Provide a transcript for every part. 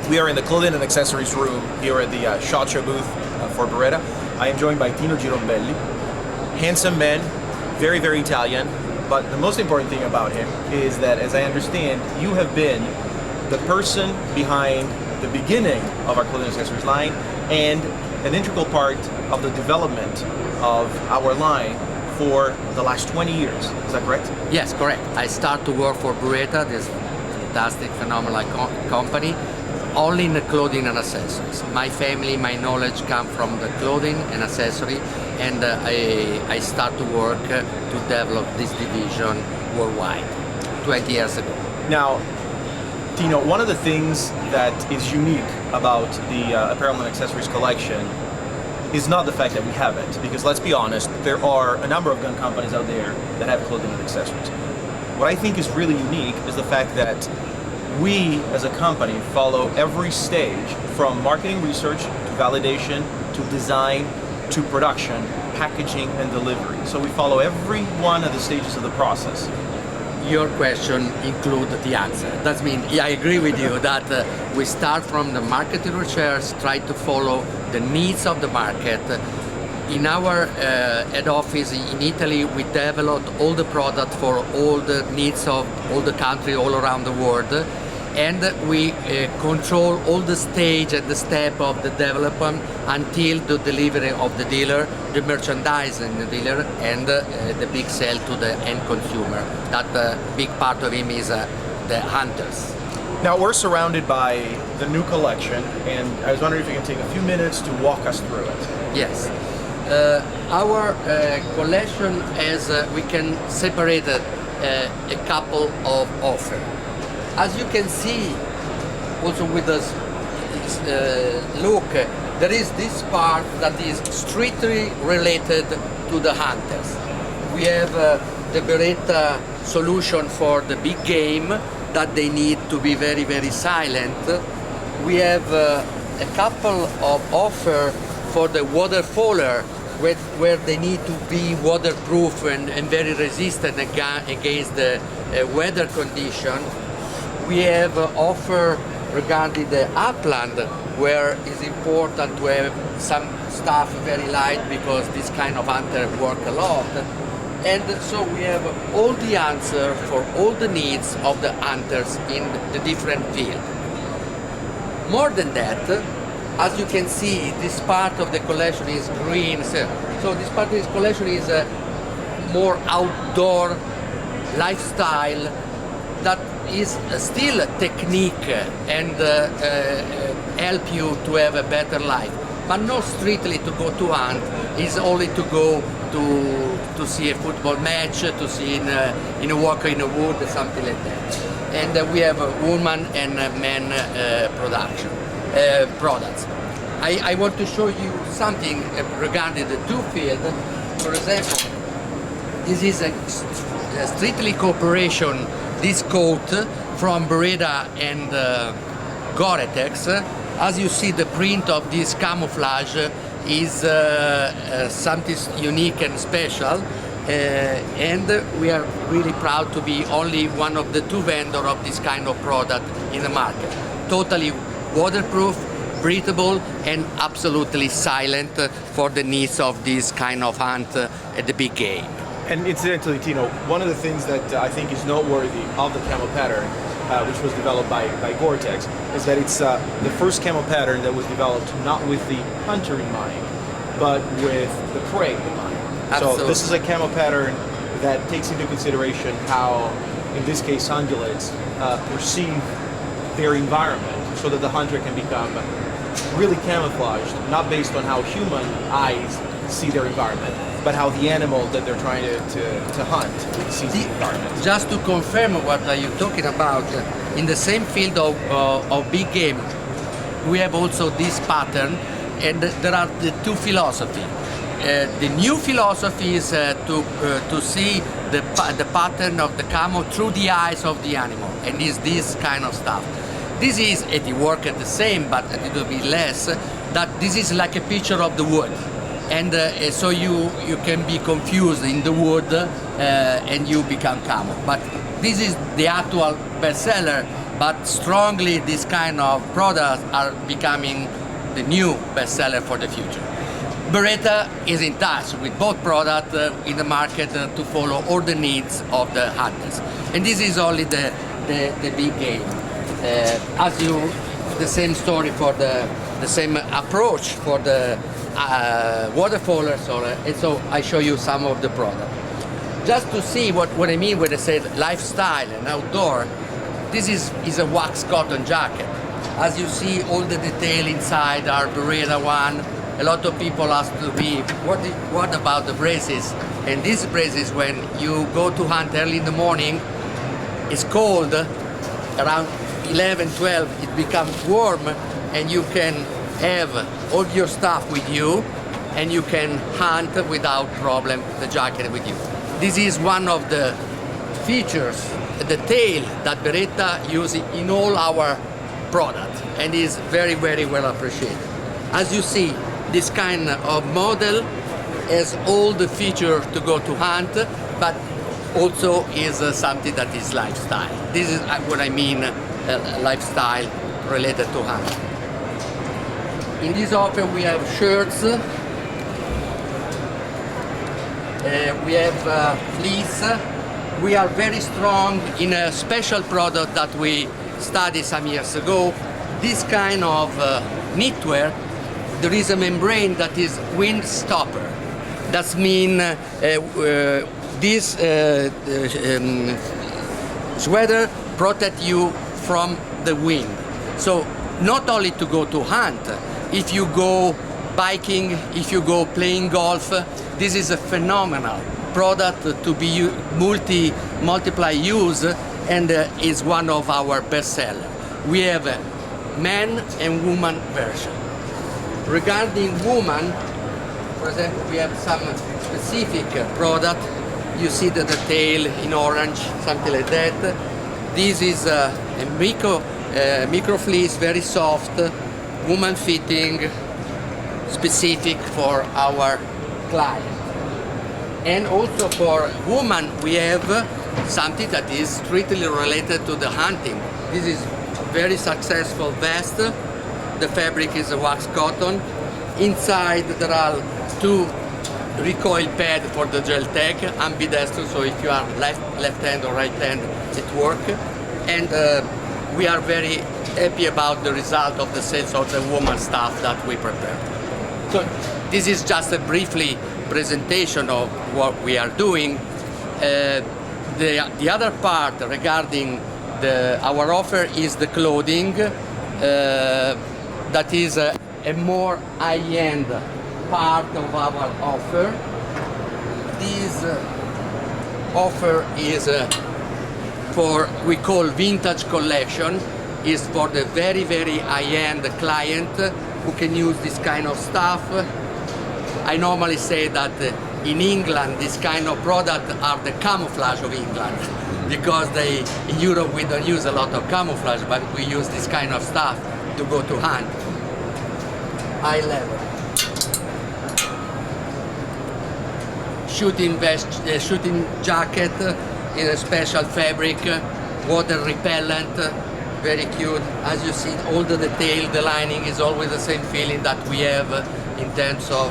We are in the clothing and accessories room here at the SHOT Show booth for Beretta. I am joined by Tino Girombelli. Handsome man, very, very Italian, but the most important thing about him is that, as I understand, you have been the person behind the beginning of our clothing and accessories line and an integral part of the development of our line for the last 20 years. Is that correct? Yes, correct. I start to work for Beretta, this fantastic, phenomenal company, only in the clothing and accessories. My family, my knowledge come from the clothing and accessory, and I start to work to develop this division worldwide 20 years ago. Now, Tino, one of the things that is unique about the apparel and accessories collection is not the fact that we have it, because let's be honest, there are a number of gun companies out there that have clothing and accessories. What I think is really unique is the fact that we as a company follow every stage from marketing research to validation to design to production, packaging and delivery. So we follow every one of the stages of the process. Your question includes the answer. That means, I agree with you that we start from the marketing research, try to follow the needs of the market. In our head office in Italy, we developed all the product for all the needs of all the country all around the world, and we control all the stage and the step of the development until the delivery of the dealer, the merchandising the dealer, and the big sale to the end consumer. That big part of him is the hunters. Now we're surrounded by the new collection, and I was wondering if you can take a few minutes to walk us through it. Yes. Our collection has, we can separate a couple of offers. As you can see, also with this look, there is this part that is strictly related to the hunters. We have the Beretta solution for the big game that they need to be very, very silent. We have a couple of offers for the waterfowler where they need to be waterproof and very resistant against the weather condition. We have offer regarding the upland, where it's important to have some stuff very light because this kind of hunter work a lot. And so we have all the answer for all the needs of the hunters in the different field. More than that, as you can see, this part of the collection is green. So this part of this collection is more outdoor lifestyle that is still a technique and help you to have a better life, but not strictly to go to hunt. It's only to go to see a football match, to see in a walk in the wood, something like that. And we have woman and men production products. I want to show you something regarding the two field. For example, this is a strictly cooperation. This coat from Beretta and Gore-Tex. As you see, the print of this camouflage is something unique and special, and we are really proud to be only one of the two vendors of this kind of product in the market. Totally waterproof, breathable, and absolutely silent for the needs of this kind of hunt at the big game. And incidentally, Tino, one of the things that I think is noteworthy of the camo pattern, which was developed by Gore-Tex, is that it's the first camo pattern that was developed not with the hunter in mind, but with the prey in mind. Absolutely. So this is a camo pattern that takes into consideration how, in this case, ungulates perceive their environment, so that the hunter can become really camouflaged, not based on how human eyes see their environment, but how the animal that they're trying to hunt sees the environment. Just to confirm what are you talking about, in the same field of big game, we have also this pattern, and there are the two philosophies. The new philosophy is to see the pattern of the camo through the eyes of the animal, and is this kind of stuff. This is, it works the same, but a little bit less, that this is like a picture of the wood. And so you can be confused in the wood and you become camo. But this is the actual bestseller but strongly this kind of products are becoming the new bestseller for the future. Beretta is in touch with both products in the market to follow all the needs of the hunters. And this is only the big game. The same story for the same approach for the waterfowlers, and so I show you some of the product. Just to see what I mean when I say lifestyle and outdoor, this is a wax cotton jacket. As you see, all the detail inside are Beretta one. A lot of people ask to me, what about the braces? And these braces, when you go to hunt early in the morning, it's cold, around 11, 12, it becomes warm, and you can have all your stuff with you, and you can hunt without problem, the jacket with you. This is one of the features, the tail that Beretta uses in all our products, and is very, very well appreciated. As you see, this kind of model has all the features to go to hunt, but also is something that is lifestyle. This is what I mean, lifestyle related to hunt. In this offer we have shirts, we have fleece. We are very strong in a special product that we studied some years ago. This kind of knitwear, there is a membrane that is wind stopper. That means this sweater protect you from the wind. So not only to go to hunt, if you go biking, if you go playing golf, this is a phenomenal product to be multiply use, and is one of our best sellers. We have a man and woman version. Regarding woman, for example, we have some specific product. You see the detail in orange, something like that. This is a micro fleece, very soft, woman fitting, specific for our client. And also for woman, we have something that is strictly related to the hunting. This is very successful vest. The fabric is a wax cotton. Inside there are two recoil pads for the gel tag, ambidextrous, so if you are left hand or right hand, it works. And we are very happy about the result of the sales of the woman stuff that we prepared. So this is just a briefly presentation of what we are doing. The other part regarding our offer is the clothing. That is a more high-end part of our offer. This offer is for, we call vintage collection, is for the very, very high-end client who can use this kind of stuff. I normally say that in England, this kind of product are the camouflage of England, because in Europe we don't use a lot of camouflage, but we use this kind of stuff to go to hunt. High level. Shooting vest, shooting jacket in a special fabric, water repellent, very cute. As you see, all the detail, the lining is always the same feeling that we have in terms of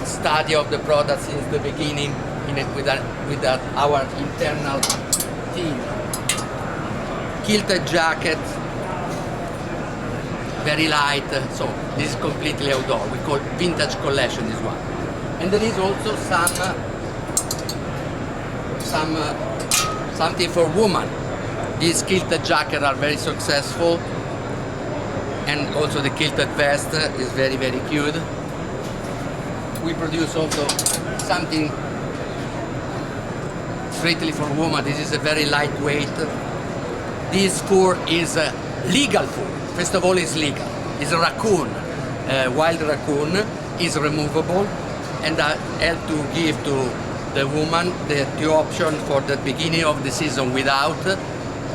study of the product since the beginning with our internal team. Quilted jacket, very light, so this is completely outdoor. We call vintage collection this one. And there is also something for women. These quilted jackets are very successful, and also the quilted vest is very, very cute. We produce also something strictly for women. This is a very lightweight. This fur is legal fur. First of all, it's legal. It's a raccoon, wild raccoon, is removable, and that help to give to the woman the option for the beginning of the season without,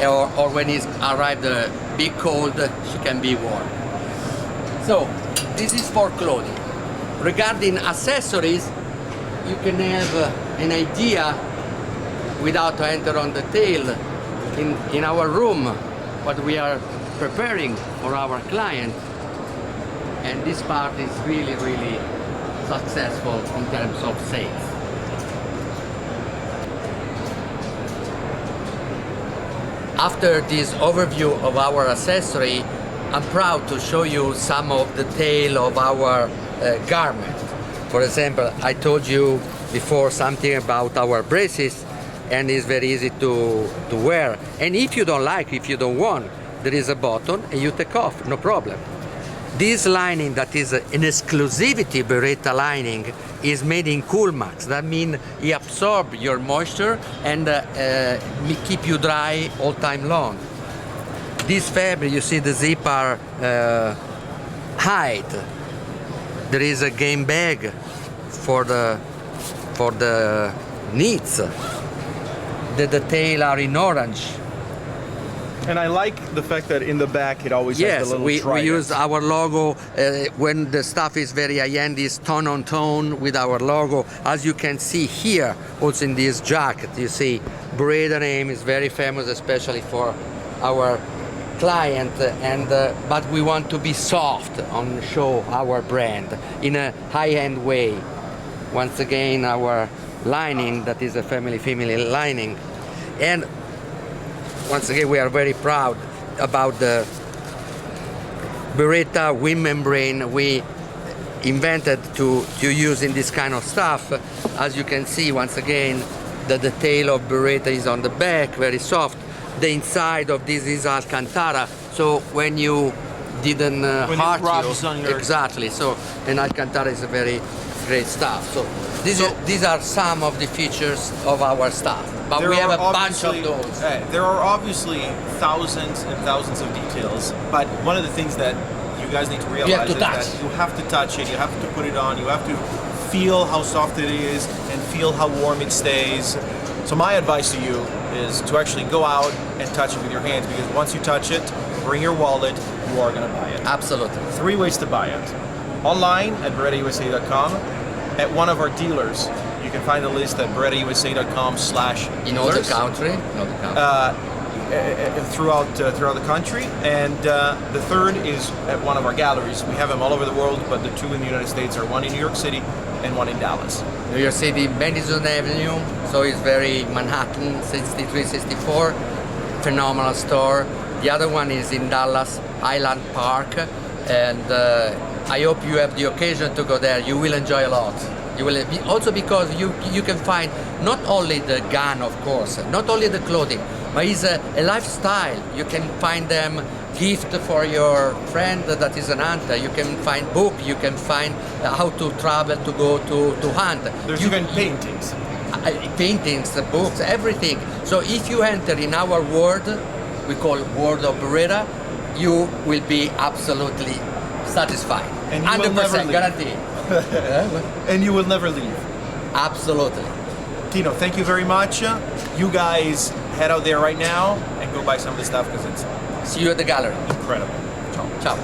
or when it's arrived a big cold, she can be warm. So this is for clothing. Regarding accessories, you can have an idea without to enter on detail. In our room, what we are preparing for our client, and this part is really, really successful in terms of sales. After this overview of our accessory, I'm proud to show you some of the detail of our garment. For example, I told you before something about our braces, and it's very easy to wear. And if you don't like, if you don't want, there is a button and you take off, no problem. This lining that is an exclusivity Beretta lining is made in Coolmax. That means it absorbs your moisture and keep you dry all time long. This fabric, you see the zipper height. There is a game bag for the knits. The details are in orange. And I like the fact that in the back it always has Yes, the little we trident. use our logo when the stuff is very high-end, is tone on tone with our logo. As you can see here, also in this jacket, you see Beretta name is very famous, especially for our client, and but we want to be soft on show our brand in a high-end way. Once again, our lining, that is a family lining, and once again, we are very proud about the Beretta wind membrane we invented to use in this kind of stuff. As you can see, once again, the detail of Beretta is on the back, very soft. The inside of this is Alcantara, so when you didn't hurt it rubs you, on your... exactly. So, and Alcantara is a very great stuff. So these are some of the features of our stuff, but we have a bunch of those. There are obviously thousands and thousands of details, but one of the things that you guys need to realize is that you have to touch it, you have to put it on, you have to feel how soft it is and feel how warm it stays. So my advice to you is to actually go out and touch it with your hands, because once you touch it, bring your wallet, you are going to buy it. Absolutely. 3 ways to buy it. Online at BerettaUSA.com. At one of our dealers, you can find a list at BerettaUSA.com/dealers. In all the country? Throughout the country, and the third is at one of our galleries. We have them all over the world, but the 2 in the United States are one in New York City and one in Dallas. New York City, Madison Avenue, so it's very Manhattan, 63, 64, phenomenal store. The other one is in Dallas, Highland Park, and I hope you have the occasion to go there. You will enjoy a lot. You will also, because you can find not only the gun, of course, not only the clothing, but it's a lifestyle. You can find them gift for your friend that is an hunter. You can find book. You can find how to travel to go to hunt. There's even paintings. Paintings, books, everything. So if you enter in our world, we call World of Beretta, you will be absolutely satisfied. And you will never 100% leave. guarantee. And you will never leave. Absolutely. Tino, thank you very much. You guys head out there right now and go buy some of the stuff, because it's See you at the gallery. incredible. Ciao. Ciao.